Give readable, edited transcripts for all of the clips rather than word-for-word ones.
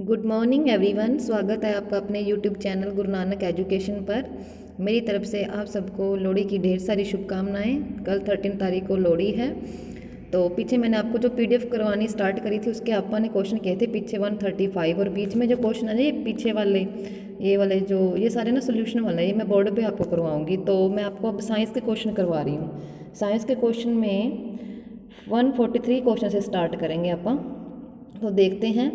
Good morning everyone. स्वागत है आपका अपने YouTube channel Guru Nanak education पर। मेरी तरफ से आप सबको लोहड़ी की ढेर सारी शुभकामनाएं। कल 13 तारीख को लोहड़ी है। तो पीछे मैंने आपको जो पीडीएफ करवानी स्टार्ट करी थी उसके आपा ने क्वेश्चन किए थे पीछे 135 और बीच में जो क्वेश्चन है ये पीछे वाले ये वाले जो ये सारे ना सोल्यूशन वाले ये मैं बोर्ड पे आपको करवाऊंगी। तो मैं आपको अब साइंस के क्वेश्चन करवा रही हूँ। साइंस के क्वेश्चन में 143 क्वेश्चन से स्टार्ट करेंगे आप। तो देखते हैं।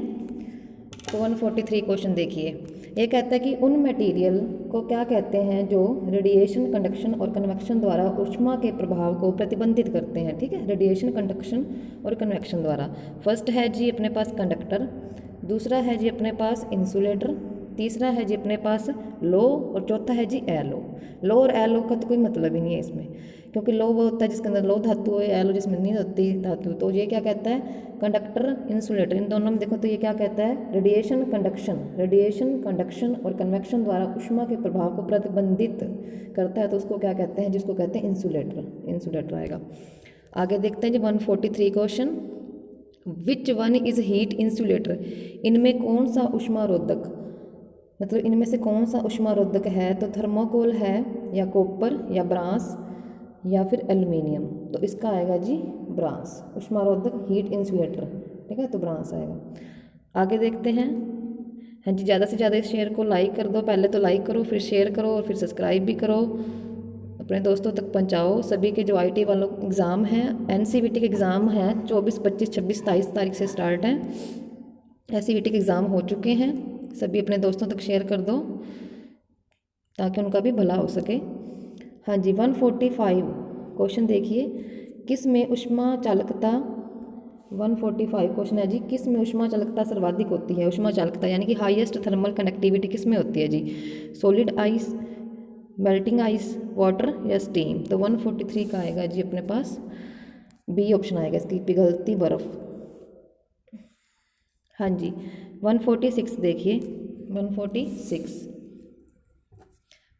तो 143 क्वेश्चन देखिए। ये कहता है कि उन मटेरियल को क्या कहते हैं जो रेडिएशन, कंडक्शन और कन्वेक्शन द्वारा ऊष्मा के प्रभाव को प्रतिबंधित करते हैं। ठीक है, रेडिएशन, कंडक्शन और कन्वेक्शन द्वारा। फर्स्ट है जी अपने पास कंडक्टर, दूसरा है जी अपने पास इंसुलेटर, तीसरा है जी अपने पास लो और चौथा है जी एलो। लो और एलो का तो कोई मतलब ही नहीं है इसमें, क्योंकि लो वो होता है जिसके अंदर लो धातु है, एलो जिसमें नहीं होती धातु। तो ये क्या कहता है, कंडक्टर, इंसुलेटर, इन दोनों में देखो तो ये क्या कहता है, रेडिएशन, कंडक्शन और कन्वेक्शन द्वारा ऊष्मा के प्रभाव को प्रतिबंधित करता है। तो उसको क्या कहते हैं, जिसको कहते हैं इंसुलेटर आएगा। आगे देखते हैं जी 143 question. Which one is heat insulator, इनमें कौन सा ऊष्मारोधक, मतलब इनमें से कौन सा ऊष्मारोधक है। तो थर्मोकोल है या कॉपर या ब्रांस या फिर एल्युमिनियम। तो इसका आएगा जी ब्रांस, ऊष्मारोधक हीट इंसुलेटर। ठीक है, तो ब्रांस आएगा। आगे देखते हैं। हाँ जी, ज़्यादा से ज़्यादा इस शेयर को लाइक कर दो। पहले तो लाइक करो, फिर शेयर करो और फिर सब्सक्राइब भी करो, अपने दोस्तों तक पहुंचाओ। सभी के जो आईटी वालों एग्ज़ाम हैं, एनसीवीटी के एग्ज़ाम हैं 24, 25, 26, 27 तारीख से स्टार्ट हैं। एनसीवीटी के एग्ज़ाम हो चुके हैं। सभी अपने दोस्तों तक शेयर कर दो ताकि उनका भी भला हो सके। हाँ जी, 145 क्वेश्चन देखिए। किस में ऊष्मा चालकता, 145 क्वेश्चन है जी, किस में ऊष्मा चालकता सर्वाधिक होती है। ऊष्मा चालकता यानी कि हाईएस्ट थर्मल कनेक्टिविटी किस में होती है जी, solid ice, melting ice, water या स्टीम। तो 143 का आएगा जी अपने पास बी ऑप्शन आएगा इसकी, पिघलती बर्फ़। हाँ जी, 146 देखिए।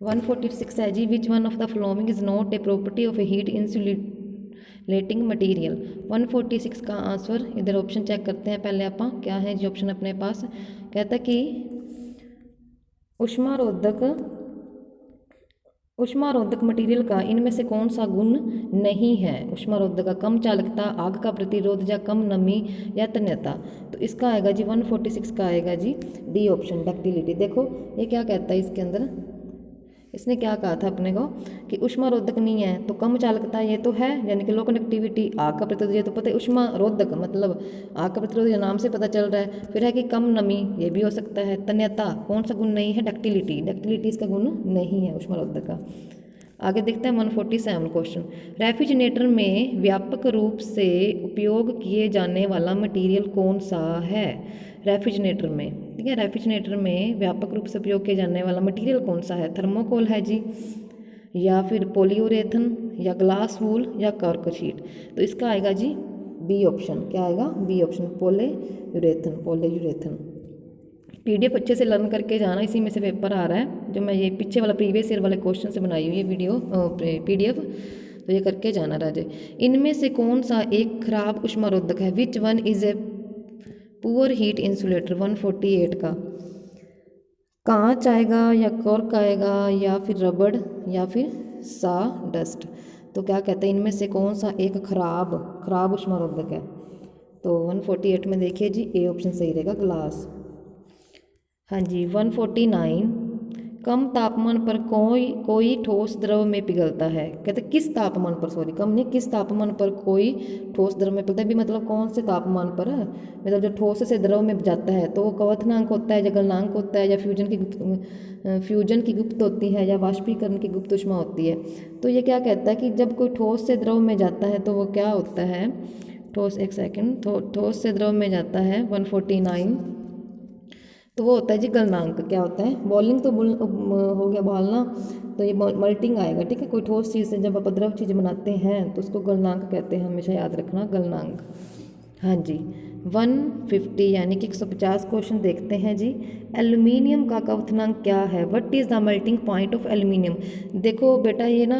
146 है जी, which one of the flowing is not a property of a heat insulating material. 146 का आंसर इधर ऑप्शन चेक करते हैं पहले आप। क्या है जी ऑप्शन अपने पास, कहता है कि ऊष्मारोधक मटेरियल का इनमें से कौन सा गुण नहीं है। ऊष्मारोधक का कम चालकता, आग का प्रतिरोध या कम नमी या तन्यता। तो इसका आएगा जी 146 का आएगा जी डी ऑप्शन, डक्टिलिटी। देखो ये क्या कहता है इसके अंदर, इसने क्या कहा था अपने को कि ऊष्मारोधक नहीं है तो कम चालकता ये तो है, यानी कि लो कंडक्टिविटी। आग का प्रतिरोध ये तो पता है, ऊष्मारोधक मतलब आग का प्रतिरोध ये नाम से पता चल रहा है। फिर है कि कम नमी, ये भी हो सकता है। तन्यता कौन सा गुण नहीं है, डक्टिलिटी इसका गुण नहीं है ऊष्मारोधक का। आगे देखते हैं 147 क्वेश्चन। रेफ्रिजरेटर में व्यापक रूप से उपयोग किए जाने वाला मटेरियल कौन सा है। रेफ्रिजरेटर में, ठीक है, रेफ्रिजरेटर में व्यापक रूप से उपयोग किए जाने वाला मटेरियल कौन सा है। थर्मोकोल है जी, या फिर पॉलीयूरेथन या ग्लास वूल या कार्बोशीट। तो इसका आएगा जी बी ऑप्शन। क्या आएगा, बी ऑप्शन, पॉलीयूरेथन। पीडीएफ अच्छे से लर्न करके जाना, इसी में से पेपर आ रहा है। जो मैं ये पीछे वाला प्रीवियस ईयर वाले क्वेश्चन से बनाई हुई है वीडियो पीडीएफ, तो ये करके जाना राजे। इनमें से कौन सा एक खराब ऊष्मारोधक है। Which one is a poor heat insulator. 148 का कांच आएगा या कॉर्क आएगा या फिर रबड़ या फिर सा डस्ट। तो क्या कहते हैं इनमें से कौन सा एक खराब ऊष्मारोधक है। तो 148 में देखिए जी ए ऑप्शन सही रहेगा, ग्लास। हाँ जी, 149 कम तापमान पर कोई ठोस द्रव में पिघलता है। कहते किस तापमान पर, सॉरी कम नहीं, किस तापमान पर कोई ठोस द्रव में पिघलता है भी, मतलब कौन से तापमान पर है, मतलब जो ठोस से द्रव में जाता है तो वो क्वथनांक होता है या गलनांक होता है या फ्यूजन की गुप्त होती है या वाष्पीकरण की गुप्त ऊष्मा होती है। तो ये क्या कहता है कि जब कोई ठोस से द्रव में जाता है तो वो क्या होता है, ठोस से द्रव में जाता है 149, तो वो होता है जी गलनांक। क्या होता है, बॉइलिंग तो हो गया उबालना, तो ये मल्टिंग आएगा। ठीक है, कोई ठोस चीज़ से जब आप द्रव चीज़ बनाते हैं तो उसको गलनांक कहते हैं, हमेशा याद रखना, गलनांक। हाँ जी, 150 यानी कि 150 क्वेश्चन देखते हैं जी। एल्युमिनियम का क्वथनांक क्या है। What is the melting point of aluminium. देखो बेटा ये ना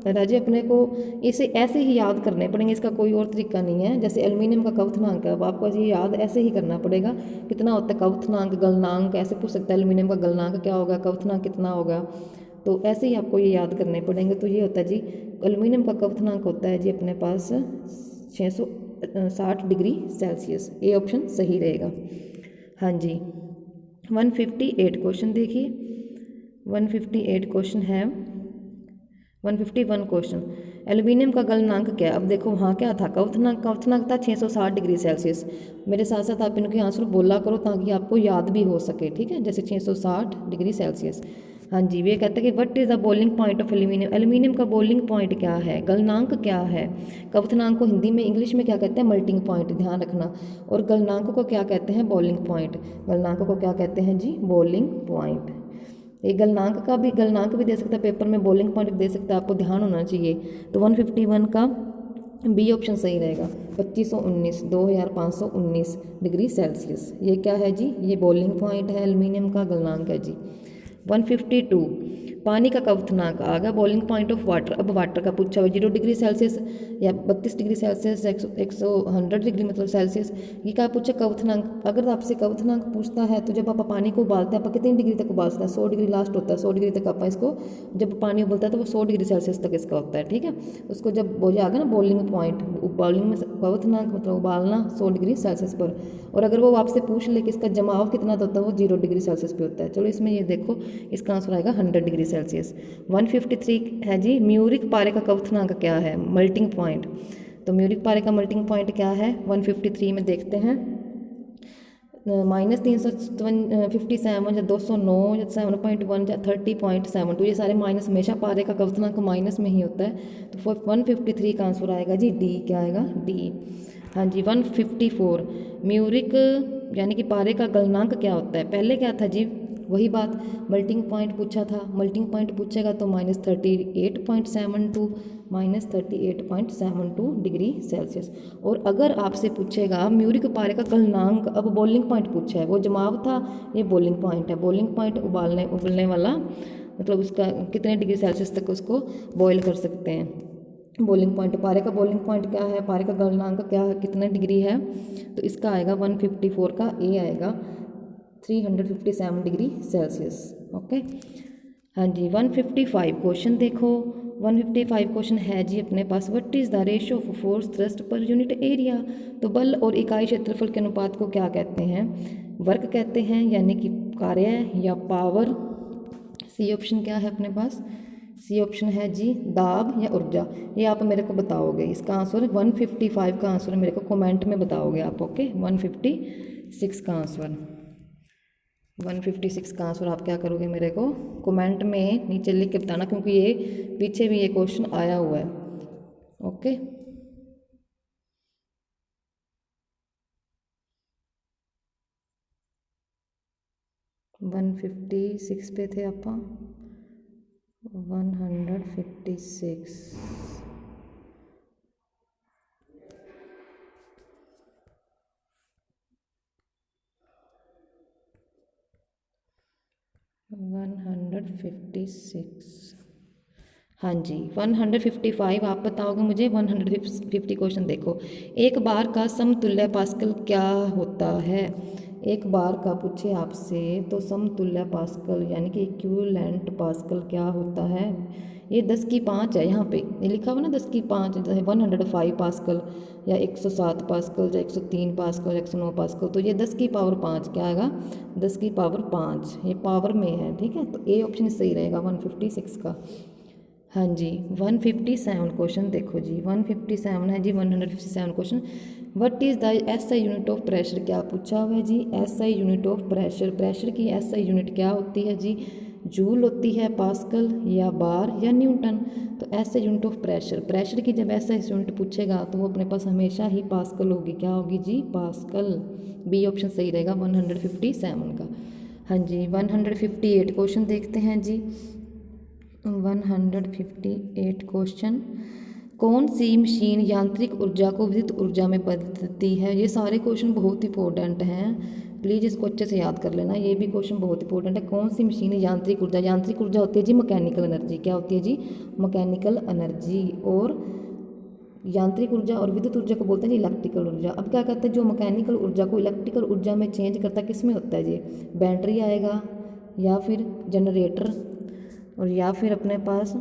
राजे अपने को इसे ऐसे ही याद करने पड़ेंगे, इसका कोई और तरीका नहीं है। जैसे एल्युमिनियम का क्वथनांक है, अब आपको ये याद ऐसे ही करना पड़ेगा, कितना होता है क्वथनांक, गलनांक, ऐसे पूछ सकता है एल्युमिनियम का गलनांक क्या होगा, क्वथनांक कितना होगा, तो ऐसे ही आपको ये याद करने पड़ेंगे। तो ये होता है जी, एल्युमिनियम का क्वथनांक होता है जी अपने पास 660 डिग्री सेल्सियस। ए ऑप्शन सही रहेगा। हाँ जी, 158 क्वेश्चन देखिए, 158 क्वेश्चन है। 151 क्वेश्चन, एल्युमिनियम का गलनांक क्या है। अब देखो वहाँ क्या था, क्वथनांक, क्वथनांक था 660 डिग्री सेल्सियस। मेरे साथ साथ आप इनके आंसर बोला करो ताकि आपको याद भी हो सके, ठीक है। जैसे 660 डिग्री सेल्सियस। हाँ जी, ये कहते हैं कि what is the boiling point of aluminium, aluminium का बॉइलिंग पॉइंट क्या है, गलनांक क्या है। क्वथनांक को हिंदी में, इंग्लिश में क्या कहते हैं, मेल्टिंग पॉइंट, ध्यान रखना। और गलनांक को क्या कहते हैं, बॉइलिंग पॉइंट। गलनांक को क्या कहते हैं जी, बॉइलिंग पॉइंट। ये गलनांक भी दे सकता है पेपर में, बॉइलिंग पॉइंट दे सकता है, आपको ध्यान होना चाहिए। तो 151 का बी ऑप्शन सही रहेगा, 2519, 2519 डिग्री सेल्सियस। ये क्या है जी, ये बॉइलिंग पॉइंट है, एल्यूमिनियम का गलनांक है जी। 152, पानी का क्वथनांक आ गया, बॉइलिंग पॉइंट ऑफ वाटर। अब वाटर का पूछा हुआ 0 डिग्री सेल्सियस या 32 डिग्री सेल्सियस, 100 डिग्री मतलब सेल्सियस। ये क्या पूछा, क्वथनांक। अगर आपसे क्वथनांक पूछता है तो जब आप पानी को उबालते हैं, आप कितनी डिग्री तक उबालते हैं, 100 डिग्री लास्ट होता है, 100 डिग्री तक आप इसको, जब पानी उबलता है तो वो 100 डिग्री सेल्सियस तक इसका होता है, ठीक है। उसको जब बोले आ गया ना बॉइलिंग पॉइंट, बॉइलिंग में क्वथनांक मतलब उबालना 100 डिग्री सेल्सियस पर। और अगर वो आपसे पूछ ले कि इसका जमाव कितना होता है, वो 0 डिग्री सेल्सियस पे होता है। चलो इसमें ये देखो, इसका आंसर आएगा 100 डिग्री सेल्सियस। 153 है जी, म्यूरिक पारे का क्वथनांक क्या है, मेल्टिंग पॉइंट। तो म्यूरिक पारे का मेल्टिंग पॉइंट क्या है, 153 में देखते हैं, -357 या 209 या 7.1 या 30.72, ये सारे माइनस, हमेशा पारे का क्वथनांक माइनस में ही होता है। तो 153 का आंसर आएगा जी डी, क्या आएगा, डी। हाँ जी, 154, म्यूरिक यानी कि पारे का गलनांक क्या होता है। पहले क्या था जी, वही बात, मेल्टिंग पॉइंट पूछा था, मेल्टिंग पॉइंट पूछेगा तो -38.72, -38.72 डिग्री सेल्सियस। और अगर आपसे पूछेगा म्यूरिक पारे का गलनांक, अब बॉइलिंग पॉइंट पूछा है, वो जमाव था, ये बॉइलिंग पॉइंट है। बॉइलिंग पॉइंट उबलने वाला, मतलब उसका कितने डिग्री सेल्सियस तक उसको बॉयल कर सकते हैं। बॉइलिंग पॉइंट, पारे का बॉइलिंग पॉइंट क्या है, पारे का गलनांक क्या है, कितना डिग्री है, तो इसका आएगा 154 का ए आएगा 357 डिग्री सेल्सियस। ओके, हाँ जी, 155 क्वेश्चन देखो, 155 क्वेश्चन है जी अपने पास, what is the ratio of force thrust per unit area. तो बल और इकाई क्षेत्रफल के अनुपात को क्या कहते हैं, वर्क कहते हैं, यानी कि कार्य या पावर। सी ऑप्शन क्या है अपने पास, सी ऑप्शन है जी दाब या ऊर्जा। ये आप मेरे को बताओगे, इसका आंसर 155 का आंसर मेरे को कमेंट में बताओगे आप। ओके, 156 का आंसर, 156 का आंसर आप क्या करोगे, मेरे को कमेंट में नीचे लिख के बताना, क्योंकि ये पीछे भी ये क्वेश्चन आया हुआ है। ओके, वन 156 पे थे आप, 156, 156। हाँ जी, 155 आप बताओगे मुझे। 150 क्वेश्चन देखो, एक बार का समतुल्य पास्कल क्या होता है। एक बार का पूछे आपसे तो समतुल्य पास्कल यानी कि इक्विवेलेंट पास्कल क्या होता है। ये 10 की 5 है, यहाँ पे ये लिखा हुआ ना 10 की 5, जैसे 105 पास्कल या 107 पास्कल या 103 पास्कल, 109 पास्कल। तो ये 10 की पावर 5 क्या आएगा, 10 की पावर 5, ये पावर में है, ठीक है। तो ए ऑप्शन सही रहेगा 156 का। हाँ जी, 157 क्वेश्चन देखो जी, 157 है जी, 157 question, what is the SI unit of pressure. क्या पूछा हुआ है जी, SI unit of pressure. Pressure की एसआई यूनिट क्या होती है जी, जूल होती है, पास्कल या बार या न्यूटन। तो SI unit of pressure, pressure की जब एसआई यूनिट पूछेगा तो वो अपने पास हमेशा ही पास्कल होगी। क्या होगी जी, पास्कल। बी ऑप्शन सही रहेगा 157 का। हाँ जी, 158 क्वेश्चन देखते हैं जी, 158 क्वेश्चन, कौन सी मशीन यांत्रिक ऊर्जा को विद्युत ऊर्जा में बदलती है। ये सारे क्वेश्चन बहुत इंपॉर्टेंट हैं, प्लीज़ इसको अच्छे से याद कर लेना, ये भी क्वेश्चन बहुत इंपॉर्टेंट है। कौन सी मशीन यांत्रिक ऊर्जा, यांत्रिक ऊर्जा होती है जी मैकेनिकल एनर्जी, क्या होती है जी मैकेनिकल एनर्जी। और यांत्रिक ऊर्जा और विद्युत ऊर्जा को बोलते हैं जी इलेक्ट्रिकल ऊर्जा। अब क्या कहते हैं, जो मैकेनिकल ऊर्जा को इलेक्ट्रिकल ऊर्जा में चेंज करता है किस में होता है जी, बैटरी आएगा या फिर जनरेटर और या फिर अपने पास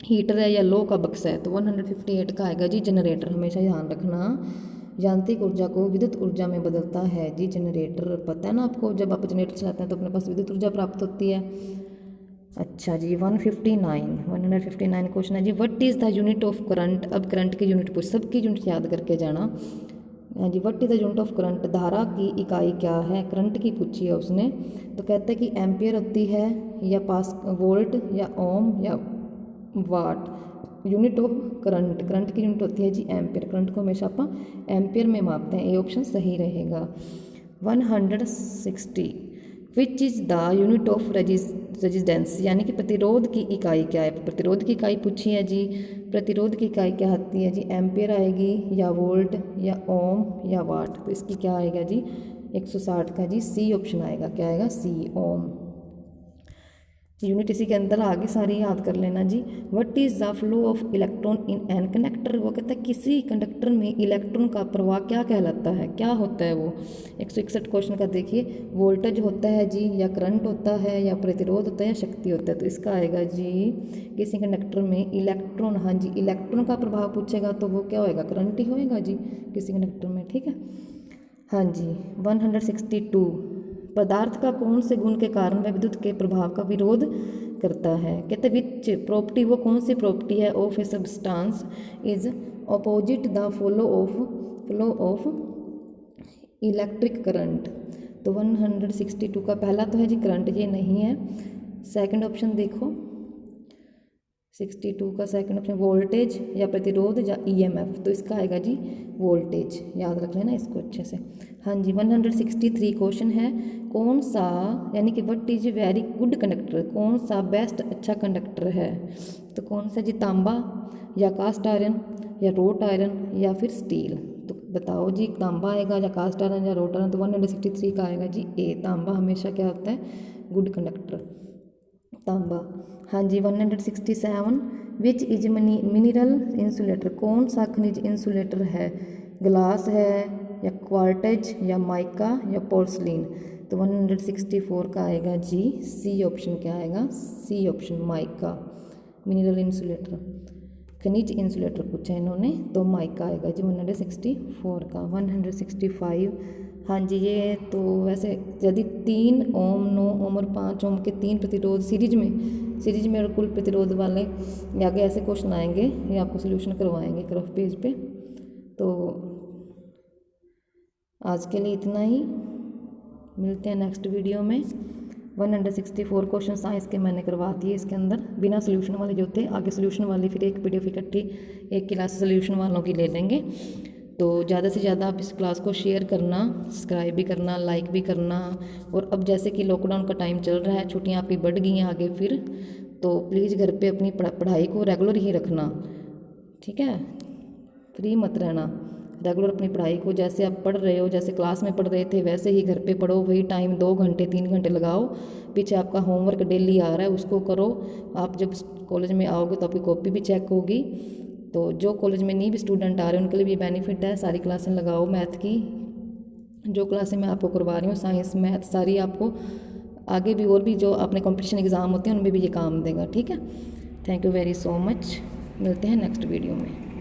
हीटर है या लो का बक्सा है। तो 158 का आएगा जी जनरेटर। हमेशा ध्यान रखना यांत्रिक ऊर्जा को विद्युत ऊर्जा में बदलता है जी जनरेटर। पता है ना आपको, जब आप जनरेटर चलाते हैं तो अपने पास विद्युत ऊर्जा प्राप्त होती है। अच्छा जी 159 क्वेश्चन है जी, what is the unit of current. अब करंट की यूनिट पूछ, सबकी यूनिट याद करके जाना। हाँ जी, what is the unit of current, धारा की इकाई क्या है, करंट की पूछी है उसने। तो कहते हैं कि एम्पियर होती है या पास वोल्ट या ओम या वाट। यूनिट ऑफ करंट, करंट की यूनिट होती है जी एम्पियर। करंट को हमेशा आप एम्पियर में मापते हैं, ये ऑप्शन सही रहेगा। 160 which is the unit of resistance, यानी कि प्रतिरोध की इकाई क्या है। प्रतिरोध की इकाई पूछी है जी, प्रतिरोध की इकाई क्या आती है जी, एम्पियर आएगी या वोल्ट या ओम या वाट। तो इसकी क्या आएगा जी 160 का जी सी ऑप्शन आएगा, क्या आएगा सी ओम। यूनिट इसी के अंदर आगे सारी याद कर लेना जी। What is the flow of electron in an conductor, वो कहता है किसी कंडक्टर में इलेक्ट्रॉन का प्रवाह क्या कहलाता है, क्या होता है वो। 161 क्वेश्चन का देखिए, वोल्टेज होता है जी या करंट होता है या प्रतिरोध होता है या शक्ति होता है। तो इसका आएगा जी किसी कंडक्टर में इलेक्ट्रॉन, हाँ जी इलेक्ट्रॉन का प्रभाव पूछेगा तो वो क्या होएगा, करंट ही होएगा जी किसी कंडक्टर में, ठीक है। हाँ जी 162 पदार्थ का कौन से गुण के कारण वह विद्युत के प्रभाव का विरोध करता है। कहते हैं विच प्रॉपर्टी, वो कौन सी प्रॉपर्टी है of a substance is opposite the flow of electric current. तो 162 का पहला तो है जी करंट, ये नहीं है। सेकंड ऑप्शन देखो 62 का सेकंड ऑप्शन वोल्टेज या प्रतिरोध या ईएमएफ। तो इसका आएगा जी वोल्टेज, याद रख लेना इसको अच्छे से। हाँ जी 163 क्वेश्चन है, कौन सा यानी कि what is very good conductor, कौन सा बेस्ट अच्छा कंडक्टर है। तो कौन सा जी तांबा या कास्ट आयरन या रोट आयरन या फिर स्टील। तो बताओ जी तांबा आएगा या कास्ट आयरन या रोट आयरन। तो 163 का आएगा जी ए, तांबा हमेशा क्या होता है गुड कंडक्टर, तांबा। हाँ जी 167 विच इज मिनरल इंसुलेटर, कौन सा खनिज इंसुलेटर है, ग्लास है या क्वार्टेज या माइका या पोर्सलिन। तो 164 का आएगा जी सी ऑप्शन, क्या आएगा C option mica, mineral insulator, खनिज इंसुलेटर पूछा इन्होंने तो माइका आएगा जी 164 का। 165 हाँ जी ये तो वैसे यदि 3 ओम 9 ओम और 5 ओम के 3 प्रतिरोध सीरीज में और कुल प्रतिरोध वाले आगे ऐसे क्वेश्चन आएंगे, ये आपको सोल्यूशन करवाएंगे रफ पेज पे। तो आज के लिए इतना ही, मिलते हैं नेक्स्ट वीडियो में। 164 क्वेश्चन साइंस के मैंने करवा दिए, इसके अंदर बिना सोल्यूशन वाले जो थे, आगे सोल्यूशन वाले फिर एक पीडीएफ इकट्ठी एक क्लास सोल्यूशन वालों की ले लेंगे। तो ज़्यादा से ज़्यादा आप इस क्लास को शेयर करना, सब्सक्राइब भी करना, लाइक भी करना। और अब जैसे कि लॉकडाउन का टाइम चल रहा है, छुट्टियाँ आपकी बढ़ गई हैं आगे फिर, तो प्लीज़ घर पे अपनी पढ़ाई को रेगुलर ही रखना, ठीक है, फ्री मत रहना। रेगुलर अपनी पढ़ाई को जैसे आप पढ़ रहे हो, जैसे क्लास में पढ़ रहे थे वैसे ही घर पे पढ़ो, वही टाइम 2 घंटे 3 घंटे लगाओ। पीछे आपका होमवर्क डेली आ रहा है उसको करो। आप जब कॉलेज में आओगे तो आपकी कॉपी भी चेक होगी। तो जो कॉलेज में नहीं भी स्टूडेंट आ रहे हैं उनके लिए भी बेनिफिट है, सारी क्लासें लगाओ मैथ की, जो क्लासें मैं आपको करवा रही हूँ साइंस मैथ सारी आपको आगे भी और भी जो अपने कॉम्पिटिशन एग्ज़ाम होते हैं उनमें भी ये काम देगा, ठीक है। Thank you very so much, मिलते हैं नेक्स्ट वीडियो में।